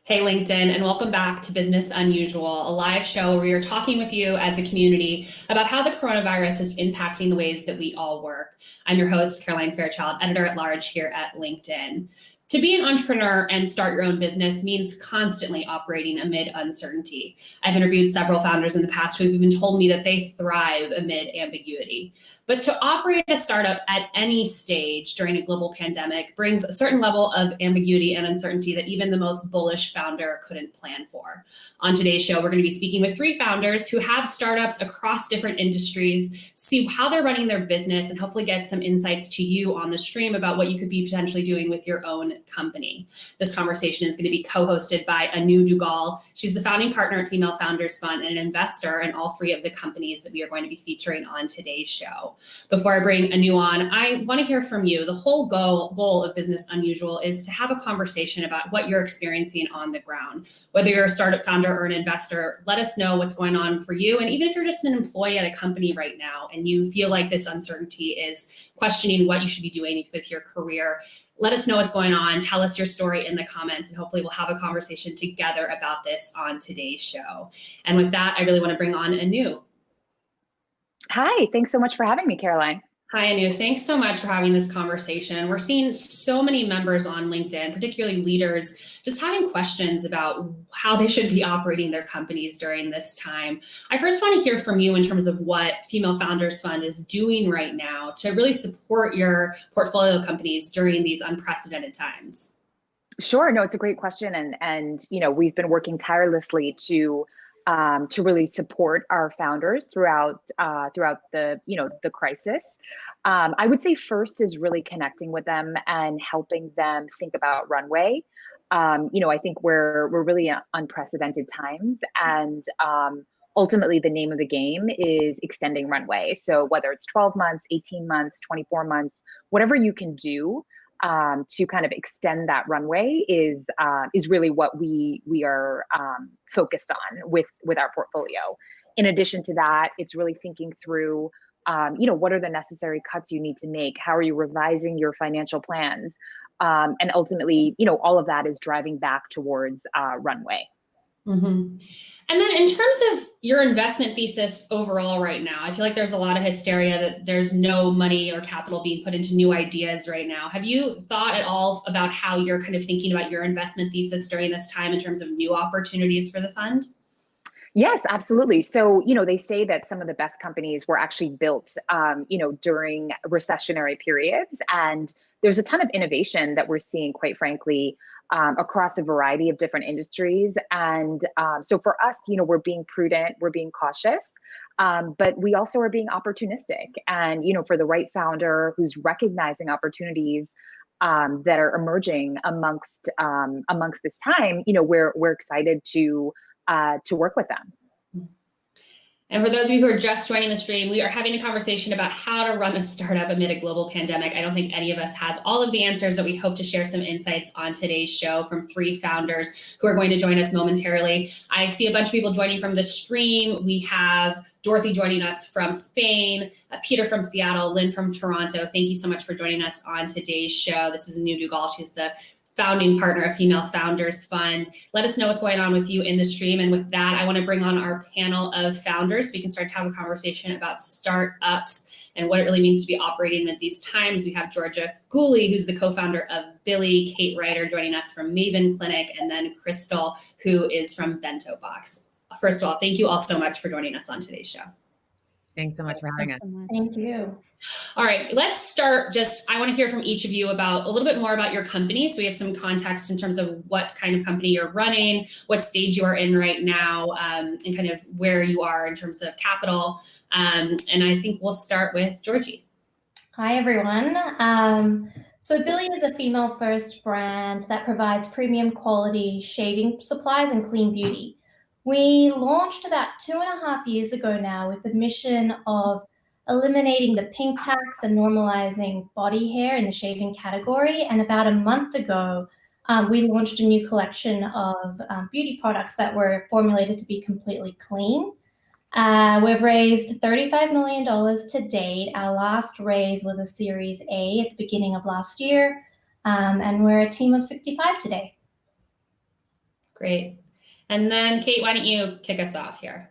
Hey, LinkedIn, and welcome back to Business Unusual, a live show where we are talking with you as a community about how the coronavirus is impacting the ways that we all work. I'm your host, Caroline Fairchild, editor at large here at LinkedIn. To be an entrepreneur and start your own business means constantly operating amid uncertainty. I've interviewed several founders in the past who have even told me that they thrive amid ambiguity. But to operate a startup at any stage during a global pandemic brings a certain level of ambiguity and uncertainty that even the most bullish founder couldn't plan for. On today's show, we're going to be speaking with three founders who have startups across different industries, see how they're running their business, and hopefully get some insights to you on the stream about what you could be potentially doing with your own company. This conversation is going to be co-hosted by Anu Dugal. She's the founding partner at Female Founders Fund and an investor in all three of the companies that we are going to be featuring on today's show. Before I bring Anu on, I want to hear from you. The whole goal of Business Unusual is to have a conversation about what you're experiencing on the ground. Whether you're a startup founder or an investor, let us know what's going on for you. And even if you're just an employee at a company right now and you feel like this uncertainty is questioning what you should be doing with your career, let us know what's going on. Tell us your story in the comments, and hopefully we'll have a conversation together about this on today's show. And with that, I really want to bring on Anu. Hi, thanks so much for having me, Caroline. Hi, Anu. Thanks so much for having this conversation. We're seeing so many members on LinkedIn, particularly leaders, just having questions about how they should be operating their companies during this time. I first want to hear from you in terms of what Female Founders Fund is doing right now to really support your portfolio companies during these unprecedented times. Sure, no, it's a great question, and we've been working tirelessly to really support our founders throughout the crisis. I would say first is really connecting with them and helping them think about runway. I think we're really unprecedented times, and ultimately the name of the game is extending runway. So whether it's 12 months, 18 months, 24 months, whatever you can do to kind of extend that runway is really what we are focused on with our portfolio. In addition to that, it's really thinking through, what are the necessary cuts you need to make? How are you revising your financial plans? And ultimately, all of that is driving back towards runway. Mm-hmm. And then in terms of your investment thesis overall right now, I feel like there's a lot of hysteria that there's no money or capital being put into new ideas right now. Have you thought at all about how you're kind of thinking about your investment thesis during this time in terms of new opportunities for the fund? Yes, absolutely. So, they say that some of the best companies were actually built, during recessionary periods. And there's a ton of innovation that we're seeing, quite frankly, across a variety of different industries. And so for us, we're being prudent, we're being cautious, but we also are being opportunistic. And, for the right founder who's recognizing opportunities that are emerging amongst this time, we're excited to work with them. And for those of you who are just joining the stream, we are having a conversation about how to run a startup amid a global pandemic. I don't think any of us has all of the answers, but we hope to share some insights on today's show from three founders who are going to join us momentarily. I see a bunch of people joining from the stream. We have Dorothy joining us from Spain, Peter from Seattle, Lynn from Toronto. Thank you so much for joining us on today's show. This is Anu Dugal. She's the founding partner of Female Founders Fund. Let us know what's going on with you in the stream. And with that, I want to bring on our panel of founders. We can start to have a conversation about startups and what it really means to be operating at these times. We have Georgia Gooley, who's the co-founder of Billy, Kate Ryder joining us from Maven Clinic, and then Crystal, who is from BentoBox. First of all, thank you all so much for joining us on today's show. Thanks so much for having us. Thank you. All right, let's start I want to hear from each of you about a little bit more about your company. So we have some context in terms of what kind of company you're running, what stage you are in right now, and kind of where you are in terms of capital. And I think we'll start with Georgie. Hi, everyone. So Billy is a female-first brand that provides premium quality shaving supplies and clean beauty. We launched about 2.5 years ago now with the mission of eliminating the pink tax and normalizing body hair in the shaving category. And about a month ago, we launched a new collection of beauty products that were formulated to be completely clean. We've raised $35 million to date. Our last raise was a Series A at the beginning of last year, and we're a team of 65 today. Great. And then Kate, why don't you kick us off here?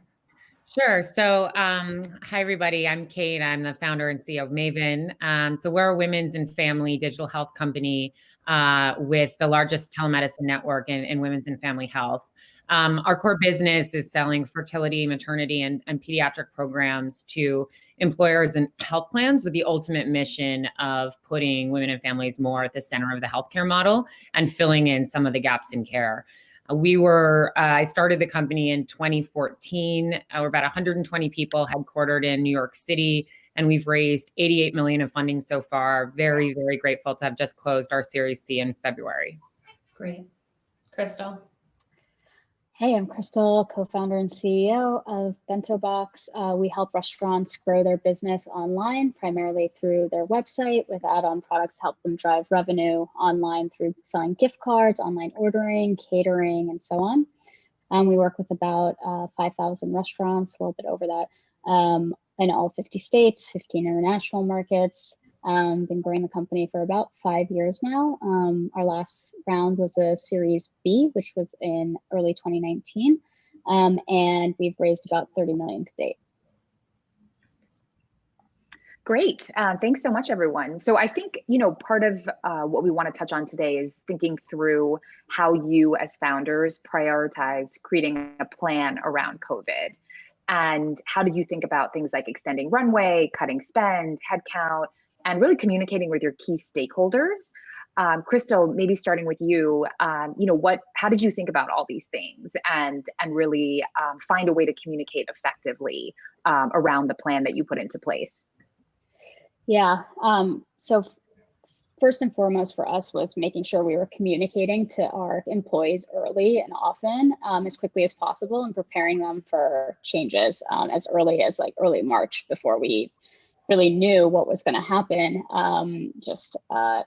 Sure. So, hi, everybody. I'm Kate. I'm the founder and CEO of Maven. So we're a women's and family digital health company with the largest telemedicine network in women's and family health. Our core business is selling fertility, maternity, and pediatric programs to employers and health plans with the ultimate mission of putting women and families more at the center of the healthcare model and filling in some of the gaps in care. I started the company in 2014. We're about 120 people headquartered in New York City, and we've raised 88 million of funding so far. Very, very grateful to have just closed our Series C in February. Great. Crystal. Hey, I'm Crystal, co-founder and CEO of BentoBox. We help restaurants grow their business online, primarily through their website, with add-on products help them drive revenue online through selling gift cards, online ordering, catering, and so on. We work with about 5,000 restaurants, a little bit over that, in all 50 states, 15 international markets. Been growing the company for about 5 years now. Our last round was a Series B, which was in early 2019. And we've raised about 30 million to date. Great. Thanks so much, everyone. So I think, part of what we want to touch on today is thinking through how you as founders prioritize creating a plan around COVID. And how did you think about things like extending runway, cutting spend, headcount, and really communicating with your key stakeholders? Crystal, maybe starting with you, how did you think about all these things and really find a way to communicate effectively around the plan that you put into place? Yeah. So first and foremost for us was making sure we were communicating to our employees early and often, as quickly as possible, and preparing them for changes as early as early March, before we really knew what was going to happen. Just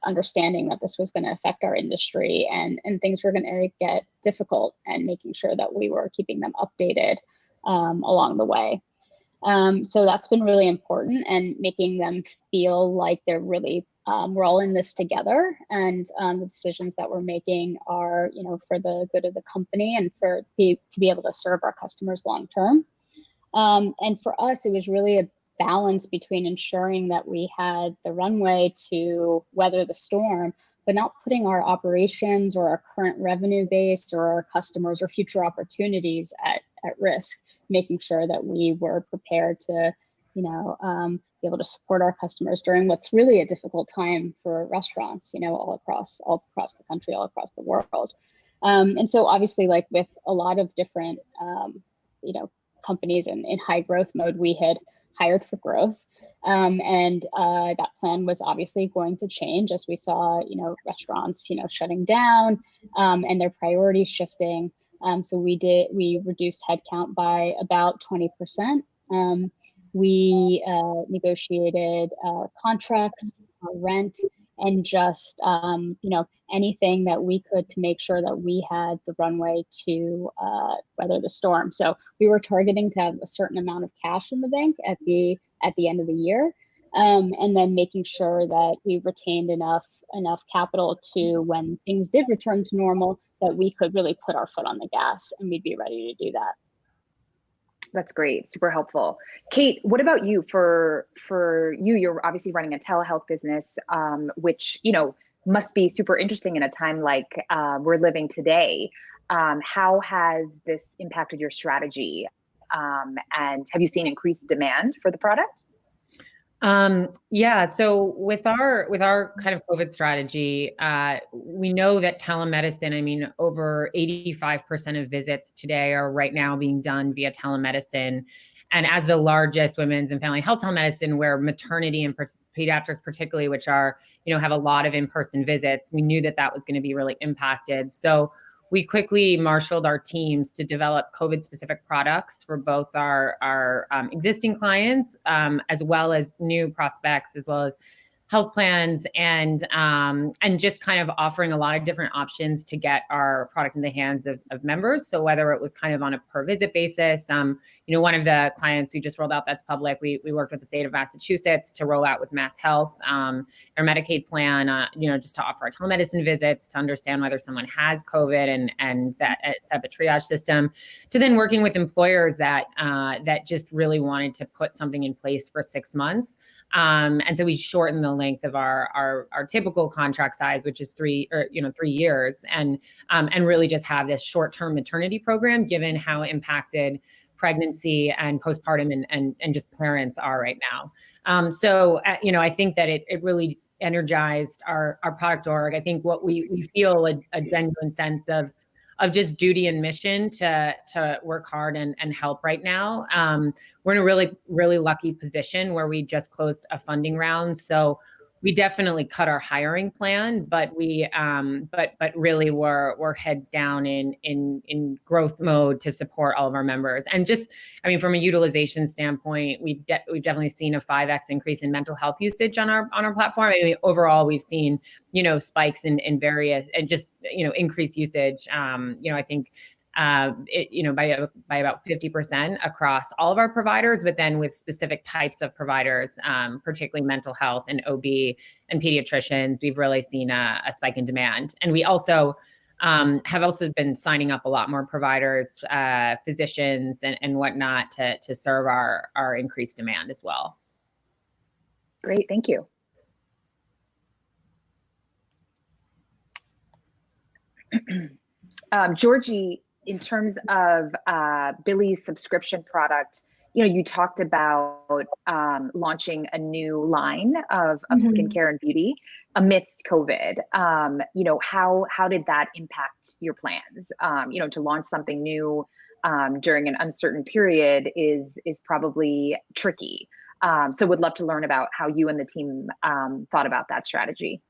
understanding that this was going to affect our industry and things were going to get difficult, and making sure that we were keeping them updated along the way. So that's been really important, and making them feel like they're really, we're all in this together, and the decisions that we're making are, for the good of the company and to be able to serve our customers long term. And for us, it was really a balance between ensuring that we had the runway to weather the storm, but not putting our operations or our current revenue base or our customers or future opportunities at risk, making sure that we were prepared to, be able to support our customers during what's really a difficult time for restaurants, all across the country, all across the world. And so obviously, with a lot of different, companies in high growth mode, we had hired for growth. And that plan was obviously going to change as we saw, restaurants, shutting down and their priorities shifting. So we reduced headcount by about 20%. We negotiated contracts, rent, and just, anything that we could to make sure that we had the runway to weather the storm. So we were targeting to have a certain amount of cash in the bank at the end of the year, and then making sure that we retained enough capital to, when things did return to normal, that we could really put our foot on the gas and we'd be ready to do that. That's great. Super helpful. Kate, what about you? For you, you're obviously running a telehealth business, which, must be super interesting in a time like we're living today. How has this impacted your strategy? And have you seen increased demand for the product? Yeah. So with our kind of COVID strategy, we know that telemedicine, over 85% of visits today are right now being done via telemedicine. And as the largest women's and family health telemedicine, where maternity and pediatrics particularly, which are, have a lot of in-person visits, we knew that was going to be really impacted. So we quickly marshaled our teams to develop COVID-specific products for both our existing clients, as well as new prospects, as well as health plans, and just kind of offering a lot of different options to get our product in the hands of members. So whether it was kind of on a per visit basis, one of the clients we just rolled out that's public, we worked with the state of Massachusetts to roll out with Mass Health, their Medicaid plan, just to offer our telemedicine visits to understand whether someone has COVID and that set up a triage system, to then working with employers that just really wanted to put something in place for 6 months. And so we shortened the length of our typical contract size, which is 3 years, and really just have this short-term maternity program, given how impacted pregnancy and postpartum and just parents are right now. I think that it really energized our product org. I think what we feel a genuine sense of just duty and mission to work hard and help right now. We're in a really, really lucky position where we just closed a funding round. So we definitely cut our hiring plan, but we really we're heads down in growth mode to support all of our members. And just, from a utilization standpoint, we've definitely seen a 5x increase in mental health usage on our platform. Overall, we've seen spikes in various and just increased usage. I think by about 50% across all of our providers, but then with specific types of providers, particularly mental health and OB and pediatricians, we've really seen a spike in demand. And we also have also been signing up a lot more providers, physicians and whatnot to serve our increased demand as well. Great, thank you. Georgie, in terms of Billy's subscription product, you talked about launching a new line of skincare and beauty amidst COVID. How did that impact your plans? To launch something new during an uncertain period is probably tricky. So would love to learn about how you and the team thought about that strategy.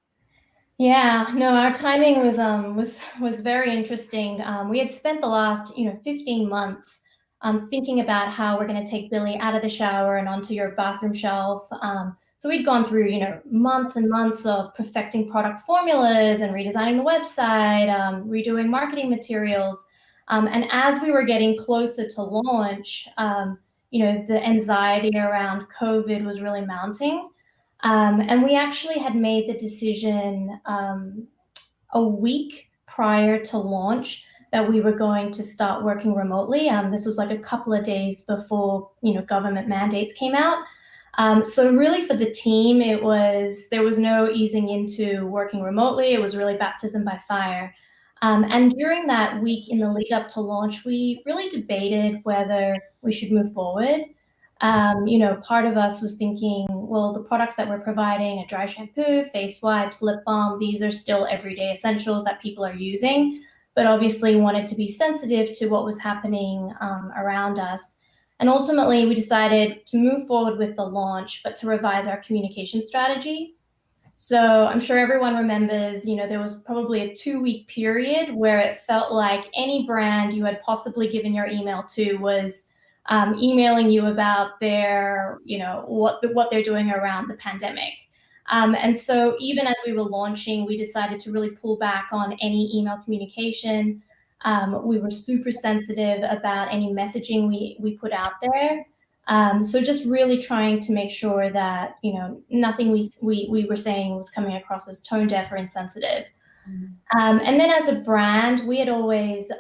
Yeah, no, our timing was very interesting. We had spent the last 15 months thinking about how we're going to take Billy out of the shower and onto your bathroom shelf. So we'd gone through months and months of perfecting product formulas and redesigning the website, redoing marketing materials. And as we were getting closer to launch, the anxiety around COVID was really mounting. And we actually had made the decision a week prior to launch that we were going to start working remotely. This was like a couple of days before government mandates came out. So really for the team, there was no easing into working remotely. It was really baptism by fire. And during that week in the lead up to launch, we really debated whether we should move forward. Part of us was thinking, well, the products that we're providing, a dry shampoo, face wipes, lip balm, these are still everyday essentials that people are using, but obviously wanted to be sensitive to what was happening around us. And ultimately, we decided to move forward with the launch, but to revise our communication strategy. So I'm sure everyone remembers, there was probably a 2-week period where it felt like any brand you had possibly given your email to was emailing you about their, what they're doing around the pandemic. And so even as we were launching, we decided to really pull back on any email communication. We were super sensitive about any messaging we put out there. So just really trying to make sure that, nothing we were saying was coming across as tone deaf or insensitive. And then as a brand, we had always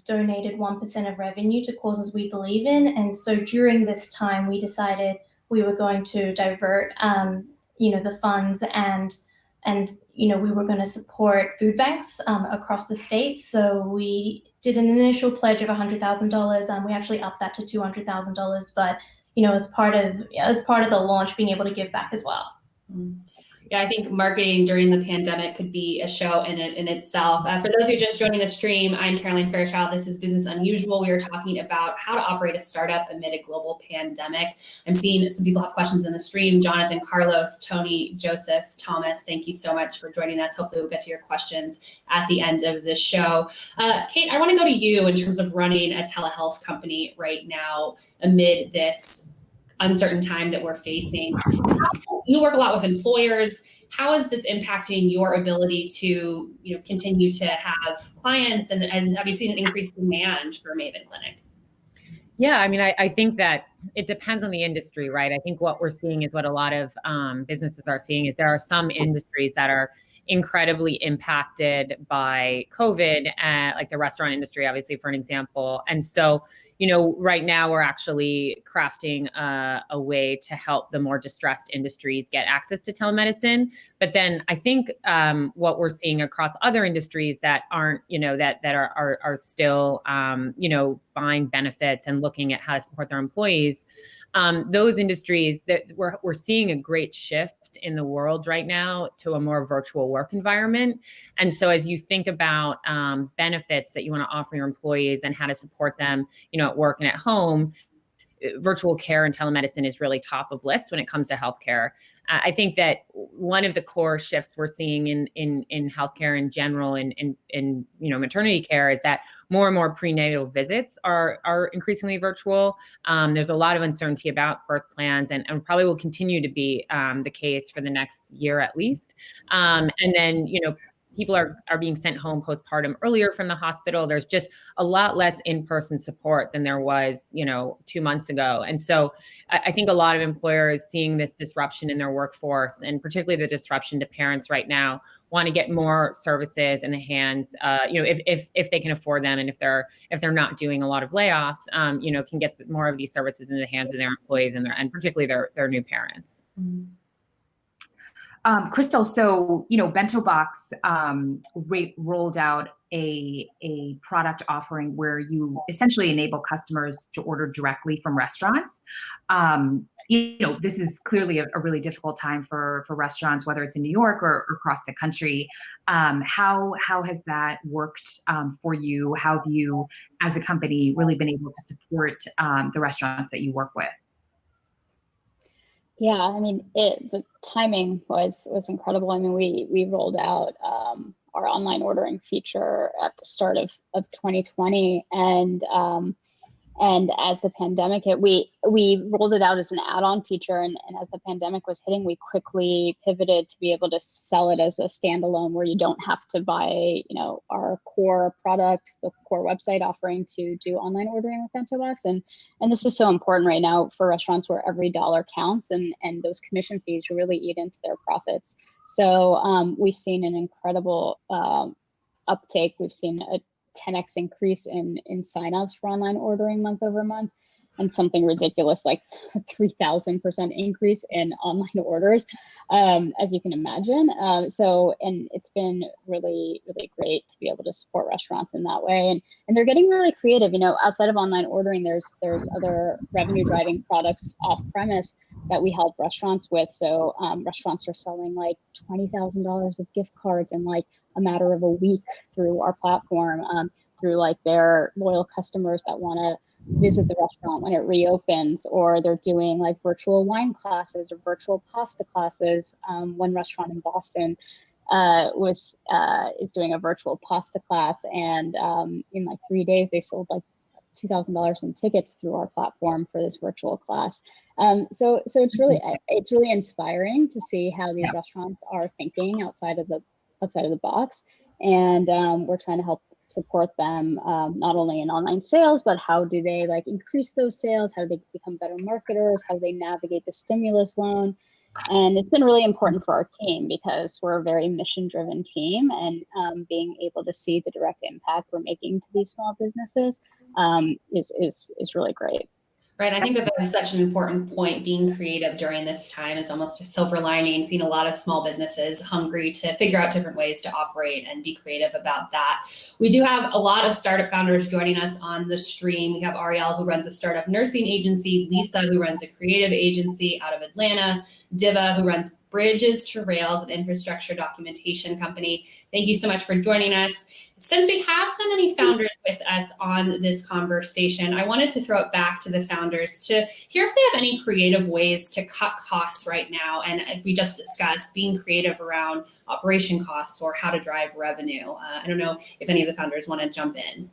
donated 1% of revenue to causes we believe in. And so during this time, we decided we were going to divert, the funds and we were going to support food banks across the state. So we did an initial pledge of $100,000. We actually upped that to $200,000, but as part of the launch, being able to give back as well. Yeah, I think marketing during the pandemic could be a show in itself. For those who are just joining the stream, I'm Caroline Fairchild. This is Business Unusual. We are talking about how to operate a startup amid a global pandemic. I'm seeing some people have questions in the stream. Jonathan, Carlos, Tony, Joseph, Thomas, thank you so much for joining us. Hopefully we'll get to your questions at the end of the show. Kate, I want to go to you in terms of running a telehealth company right now amid this uncertain time that we're facing. You work a lot with employers. How is this impacting your ability to, continue to have clients, and have you seen an increased demand for Maven Clinic? Yeah, I mean, I think that it depends on the industry, right? I think what we're seeing is what a lot of businesses are seeing is there are some industries that are incredibly impacted by COVID, like the restaurant industry, obviously, for an example. And so, right now we're actually crafting a way to help the more distressed industries get access to telemedicine. But then I think what we're seeing across other industries that aren't, that are still, buying benefits and looking at how to support their employees, those industries that we're seeing a great shift in the world right now to a more virtual work environment. And so as you think about benefits that you want to offer your employees and how to support them, at work and at home, virtual care and telemedicine is really top of list when it comes to healthcare. I think that one of the core shifts we're seeing in healthcare in general, in maternity care, is that more and more prenatal visits are increasingly virtual. There's a lot of uncertainty about birth plans, and probably will continue to be the case for the next year at least. And then people are being sent home postpartum earlier from the hospital. There's just a lot less in-person support than there was, 2 months ago. And so I think a lot of employers seeing this disruption in their workforce, and particularly the disruption to parents right now, want to get more services in the hands, if they can afford them, and if they're not doing a lot of layoffs, can get more of these services in the hands of their employees and particularly their new parents. Mm-hmm. Crystal, so, BentoBox rolled out a product offering where you essentially enable customers to order directly from restaurants. This is clearly a really difficult time for restaurants, whether it's in New York or across the country. How has that worked for you? How have you, as a company, really been able to support the restaurants that you work with? Yeah, I mean, the timing was incredible. I mean, we rolled out our online ordering feature at the start of 2020, and as the pandemic hit, we rolled it out as an add-on feature, and as the pandemic was hitting, we quickly pivoted to be able to sell it as a standalone, where you don't have to buy, our core product, the core website offering, to do online ordering with BentoBox. And this is so important right now for restaurants, where every dollar counts, and those commission fees really eat into their profits. So we've seen an incredible uptake. We've seen a 10x increase in signups for online ordering month over month, and something ridiculous like 3,000% increase in online orders, as you can imagine. And it's been really, really great to be able to support restaurants in that way. And they're getting really creative. Outside of online ordering, there's other revenue driving products off premise that we help restaurants with. So restaurants are selling like $20,000 of gift cards in like a matter of a week through our platform, through like their loyal customers that want to visit the restaurant when it reopens, or they're doing like virtual wine classes or virtual pasta classes. One restaurant in Boston is doing a virtual pasta class, and in like 3 days they sold like $2,000 in tickets through our platform for this virtual class. So it's really inspiring to see how these restaurants are thinking outside of the box, and we're trying to help support them, not only in online sales, but how do they like increase those sales? How do they become better marketers? How do they navigate the stimulus loan? And it's been really important for our team, because we're a very mission-driven team, and being able to see the direct impact we're making to these small businesses is really great. Right. I think that is such an important point. Being creative during this time is almost a silver lining. Seeing a lot of small businesses hungry to figure out different ways to operate and be creative about that. We do have a lot of startup founders joining us on the stream. We have Ariel, who runs a startup nursing agency, Lisa, who runs a creative agency out of Atlanta, Diva, who runs Bridges to Rails, an infrastructure documentation company. Thank you so much for joining us. Since we have so many founders with us on this conversation, I wanted to throw it back to the founders to hear if they have any creative ways to cut costs right now. And we just discussed being creative around operation costs or how to drive revenue. I don't know if any of the founders want to jump in.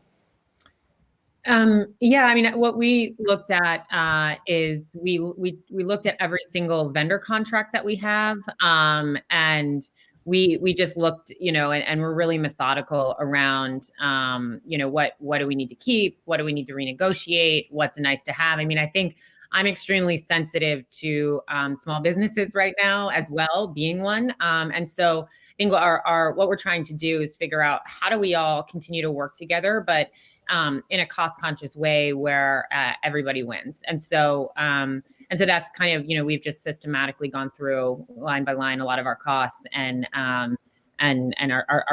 Yeah, I mean, what we looked at is we looked at every single vendor contract that we have, and we just looked, and we're really methodical around, what do we need to keep, what do we need to renegotiate, what's nice to have. I mean, I think I'm extremely sensitive to small businesses right now as well, being one, and so I think our what we're trying to do is figure out how do we all continue to work together, but in a cost-conscious way where everybody wins. And so that's kind of, we've just systematically gone through line by line a lot of our costs and are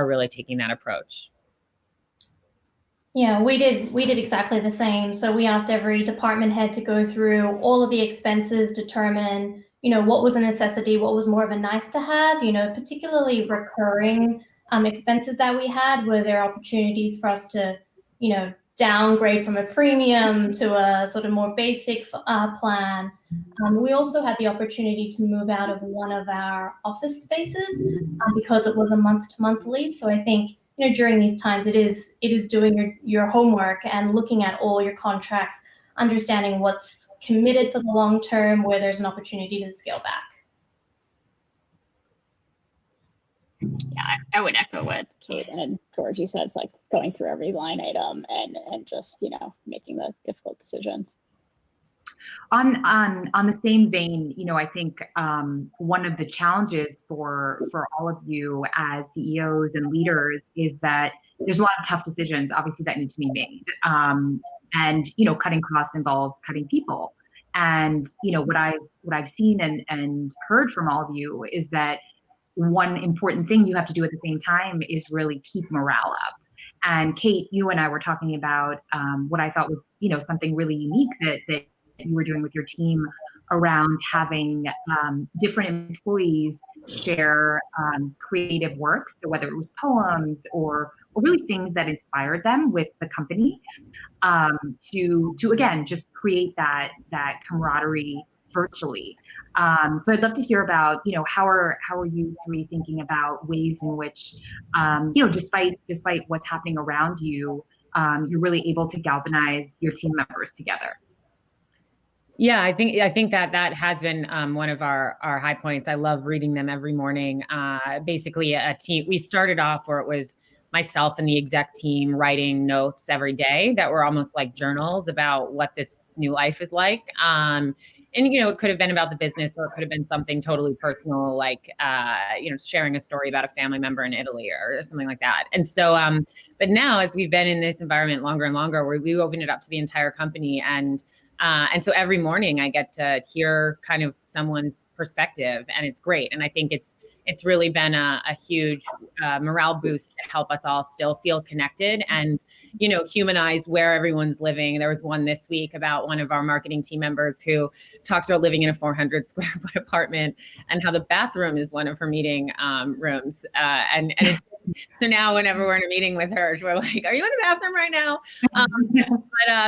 really taking that approach. Yeah, we did exactly the same. So we asked every department head to go through all of the expenses, determine, what was a necessity, what was more of a nice to have, particularly recurring expenses that we had. Were there opportunities for us to, downgrade from a premium to a sort of more basic plan? We also had the opportunity to move out of one of our office spaces because it was a month-to-month lease. So I think, during these times, it is doing your homework and looking at all your contracts, understanding what's committed for the long term, where there's an opportunity to scale back. Yeah, I would echo what Kate and Georgie says, like going through every line item and just, making the difficult decisions. On the same vein, I think one of the challenges for all of you as CEOs and leaders is that there's a lot of tough decisions, obviously, that need to be made. And cutting costs involves cutting people. And what I've seen and heard from all of you is that one important thing you have to do at the same time is really keep morale up. And Kate, you and I were talking about what I thought was something really unique that you were doing with your team around having different employees share creative works. So whether it was poems or really things that inspired them with the company, to again, just create that camaraderie virtually. So I'd love to hear about, how are you three thinking about ways in which, despite what's happening around you, you're really able to galvanize your team members together. Yeah, I think that has been one of our high points. I love reading them every morning. Basically, a team. We started off where it was myself and the exec team writing notes every day that were almost like journals about what this new life is like. And it could have been about the business, or it could have been something totally personal, like sharing a story about a family member in Italy or something like that. And so, but now as we've been in this environment longer and longer, we open it up to the entire company, and so every morning I get to hear kind of someone's perspective, and it's great. And I think it's really been a huge morale boost to help us all still feel connected and, humanize where everyone's living. There was one this week about one of our marketing team members who talks about living in a 400 square foot apartment and how the bathroom is one of her meeting rooms. So now whenever we're in a meeting with her, we're like, are you in the bathroom right now?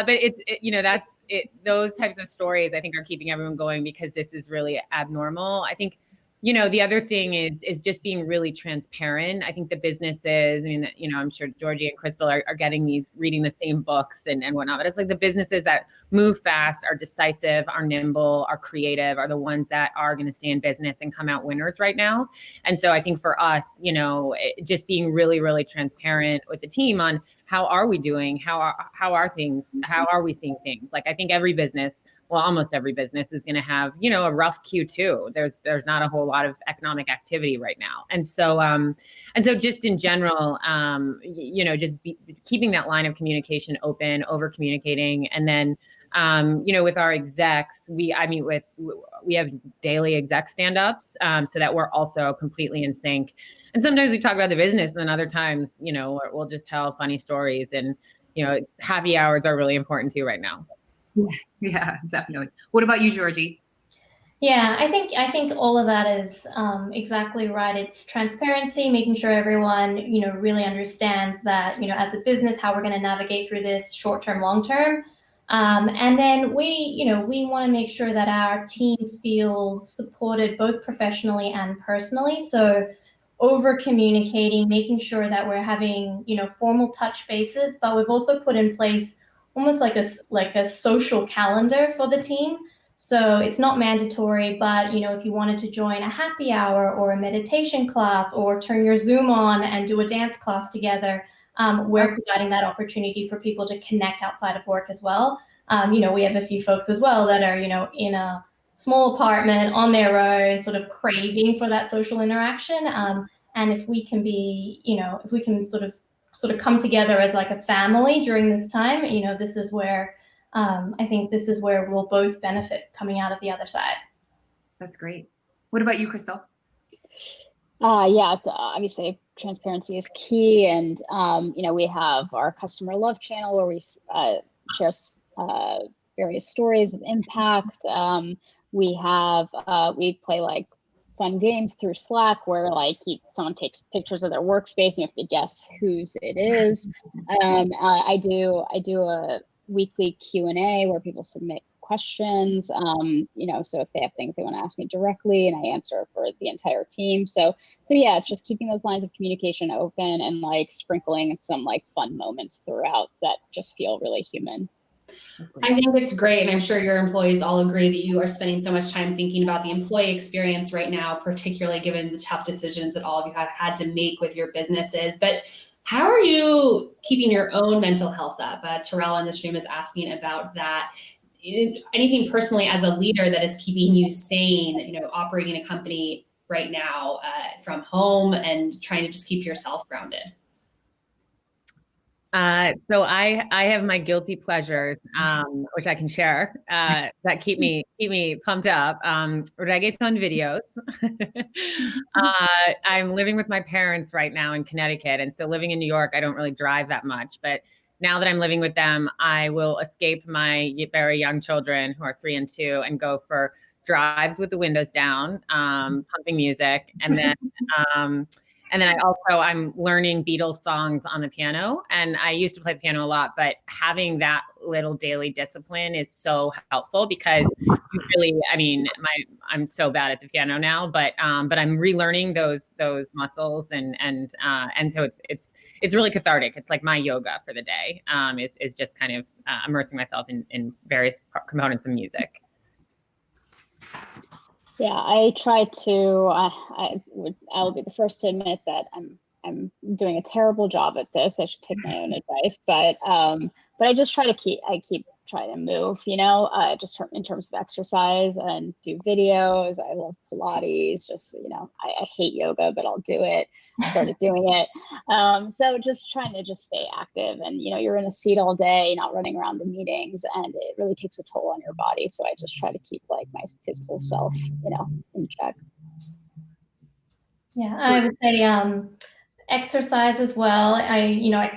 But that's it. Those types of stories, I think, are keeping everyone going because this is really abnormal. I think, the other thing is just being really transparent. I think the businesses, I'm sure Georgie and Crystal are reading the same books and whatnot, but it's like the businesses that move fast, are decisive, are nimble, are creative, are the ones that are going to stay in business and come out winners right now. And so I think for us, just being really, really transparent with the team on how are we doing? How are things? How are we seeing things? Like, I think every business, well, almost every business is going to have, a rough Q2. There's not a whole lot of economic activity right now. And so just in general, keeping that line of communication open, over communicating. And then, with our execs, we have daily exec stand-ups, so that we're also completely in sync. And sometimes we talk about the business, and then other times, we'll just tell funny stories, and, happy hours are really important too right now. Yeah, definitely. What about you, Georgie? Yeah, I think all of that is exactly right. It's transparency, making sure everyone, really understands that, as a business, how we're going to navigate through this short-term, long-term. And then we want to make sure that our team feels supported both professionally and personally. So over communicating, making sure that we're having, formal touch bases, but we've also put in place almost like a social calendar for the team. So it's not mandatory, but if you wanted to join a happy hour or a meditation class or turn your Zoom on and do a dance class together, we're providing that opportunity for people to connect outside of work as well. We have a few folks as well that are, in a small apartment on their own, sort of craving for that social interaction. And if we can be, if we can sort of come together as like a family during this time, this is where I think this is where we'll both benefit coming out of the other side. That's great. What about you, Crystal? Yeah, obviously transparency is key. And, we have our customer love channel where we share various stories of impact. We play like fun games through Slack where like someone takes pictures of their workspace and you have to guess whose it is. I do a weekly Q&A where people submit questions, so if they have things they want to ask me directly and I answer for the entire team. So yeah, it's just keeping those lines of communication open and like sprinkling some like fun moments throughout that just feel really human. I think it's great, and I'm sure your employees all agree that you are spending so much time thinking about the employee experience right now, particularly given the tough decisions that all of you have had to make with your businesses. But how are you keeping your own mental health up? Terrell in the stream is asking about that. Anything personally as a leader that is keeping you sane, operating a company right now from home and trying to just keep yourself grounded? So I have my guilty pleasures, which I can share, that keep me pumped up. Reggaeton videos. I'm living with my parents right now in Connecticut, and so living in New York, I don't really drive that much. But now that I'm living with them, I will escape my very young children who are 3 and 2 and go for drives with the windows down, pumping music, and then. I'm learning Beatles songs on the piano, and I used to play the piano a lot, but having that little daily discipline is so helpful because I'm so bad at the piano now, but I'm relearning those muscles and so it's really cathartic. It's like my yoga for the day, is just kind of immersing myself in various components of music. Yeah, I try to. I will be the first to admit that I'm doing a terrible job at this. I should take my own advice, but I just try to keep trying to move. Just in terms of exercise and do videos. I love Pilates. Just I hate yoga, but I'll do it. Started doing it. So just trying to just stay active, and you're in a seat all day, not running around the meetings, and it really takes a toll on your body. So I just try to keep like my physical self, in check. Yeah, I would say exercise as well.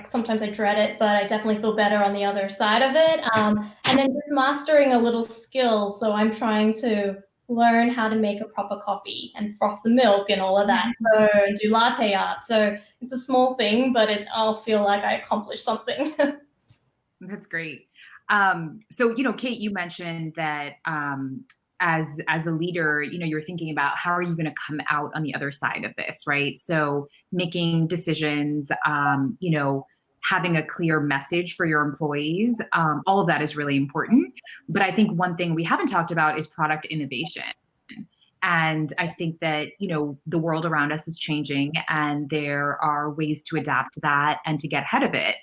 Sometimes I dread it, but I definitely feel better on the other side of it. And then just mastering a little skill. So I'm trying to learn how to make a proper coffee and froth the milk and all of that. So do latte art. So it's a small thing, but I'll feel like I accomplished something. That's great. So, Kate, you mentioned that as a leader, you're thinking about how are you going to come out on the other side of this, right? So making decisions, having a clear message for your employees, all of that is really important. But I think one thing we haven't talked about is product innovation. And I think that, the world around us is changing and there are ways to adapt to that and to get ahead of it.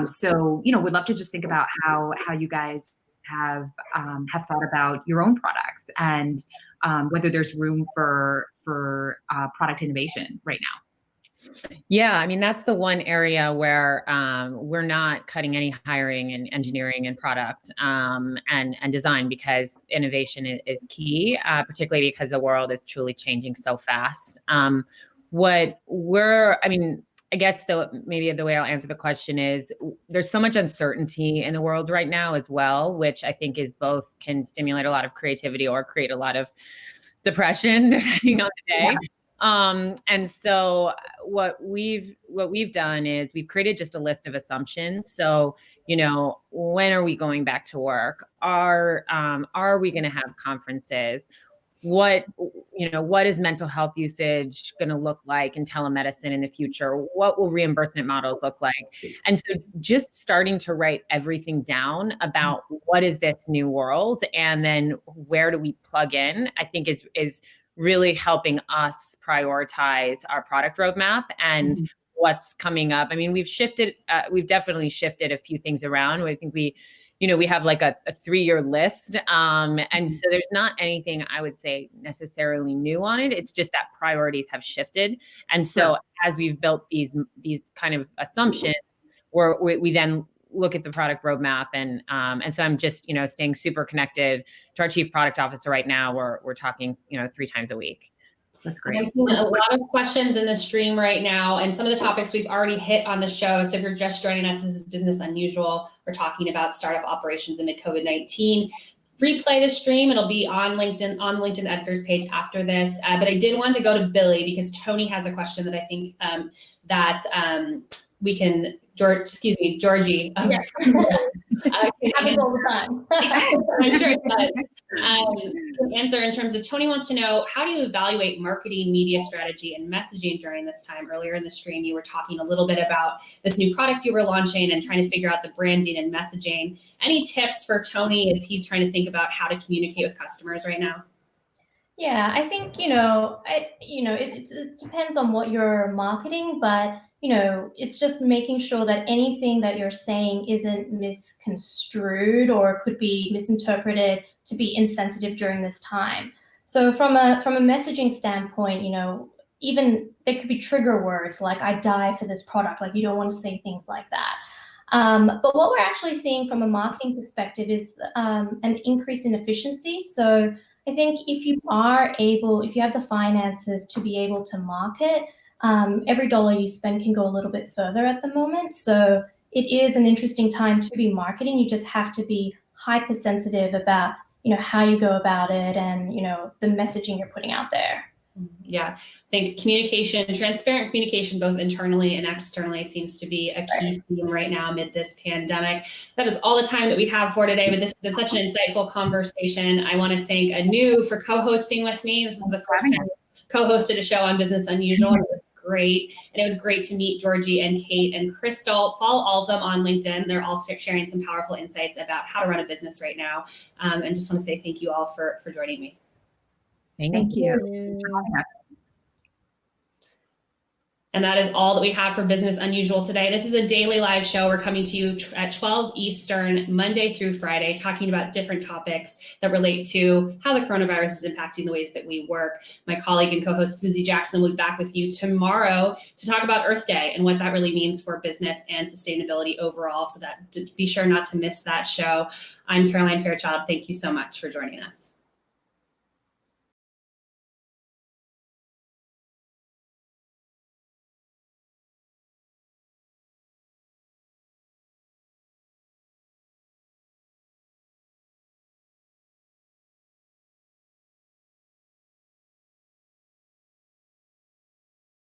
So, we'd love to just think about how you guys have thought about your own products and whether there's room for product innovation right now. Yeah, that's the one area where we're not cutting any hiring in engineering and product and design because innovation is key, particularly because the world is truly changing so fast. I guess maybe the way I'll answer the question is there's so much uncertainty in the world right now as well, which I think is both can stimulate a lot of creativity or create a lot of depression depending on the day. Yeah. And so what we've done is we've created just a list of assumptions. So, when are we going back to work? Are we going to have conferences? what is mental health usage going to look like in telemedicine in the future? What will reimbursement models look like? And so just starting to write everything down about what is this new world, and then where do we plug in, I think is really helping us prioritize our product roadmap and what's coming up. I mean, we've definitely shifted a few things around. I think we have like a 3-year list. And so there's not anything I would say necessarily new on it. It's just that priorities have shifted. And so as we've built these kind of assumptions, we then look at the product roadmap. And so I'm just, staying super connected to our chief product officer right now. We're talking, 3 times a week. That's great. I'm seeing a lot of questions in the stream right now, and some of the topics we've already hit on the show. So if you're just joining us, this is Business Unusual. We're talking about startup operations amid COVID-19. Replay the stream. It'll be on LinkedIn editors page after this. But I did want to go to Billy because Tony has a question that I think we can, Georgie. Yeah. It happens all the time. I'm sure it does. Can answer in terms of, Tony wants to know, how do you evaluate marketing, media strategy, and messaging during this time? Earlier in the stream, you were talking a little bit about this new product you were launching and trying to figure out the branding and messaging. Any tips for Tony as he's trying to think about how to communicate with customers right now? Yeah, I think, it depends on what you're marketing, but it's just making sure that anything that you're saying isn't misconstrued or could be misinterpreted to be insensitive during this time. So from a messaging standpoint, even there could be trigger words like "I die for this product." Like, you don't want to say things like that. But what we're actually seeing from a marketing perspective is an increase in efficiency. So I think if you have the finances to be able to market, every dollar you spend can go a little bit further at the moment. So it is an interesting time to be marketing. You just have to be hypersensitive about, how you go about it and, the messaging you're putting out there. Yeah, I think transparent communication, both internally and externally, seems to be a key theme right now amid this pandemic. That is all the time that we have for today, but this has been such an insightful conversation. I want to thank Anu for co-hosting with me. This is the first time I co-hosted a show on Business Unusual. It was great. And it was great to meet Georgie and Kate and Crystal. Follow all of them on LinkedIn. They're all sharing some powerful insights about how to run a business right now. And just want to say thank you all for joining me. Thank you. And that is all that we have for Business Unusual today. This is a daily live show. We're coming to you at 12 Eastern, Monday through Friday, talking about different topics that relate to how the coronavirus is impacting the ways that we work. My colleague and co-host Susie Jackson will be back with you tomorrow to talk about Earth Day and what that really means for business and sustainability overall. So be sure not to miss that show. I'm Caroline Fairchild. Thank you so much for joining us.